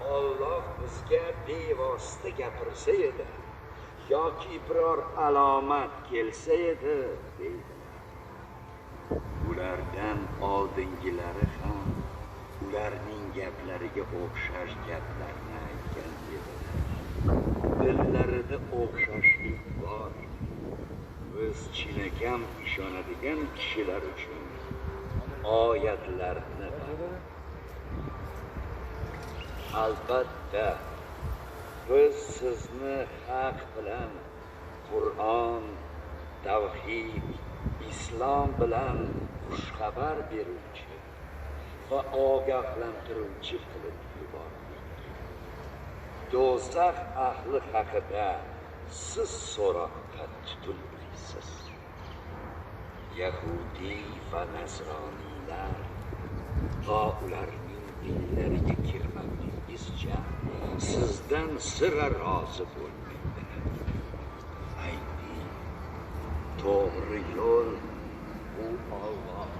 Alloh bizga bevosita gapirsa edi yoki biror alomat kelsa edi deydilar. Ulardan oldingilari ham ularning gaplariga o'xshash gaplarni aytgan edilar. Dillarida o'xshashlik bor. Biz chinakam ishonadigan kishilar uchun oyatlarni albatta biz sizni haq bilan Qur'on, tavhid, islom bilan xushxabar beruvchi va ogohlantiruvchi qilib yubordik. Do'zax ahli haqida siz so'roqqa tutilmaysiz. Yahudiy va nasroniylar va ularning dinlariga kirmaguningizcha sizdan sira rozi bo'lmaydilar. Ayting, to'g'ri yo'l bu Alloh.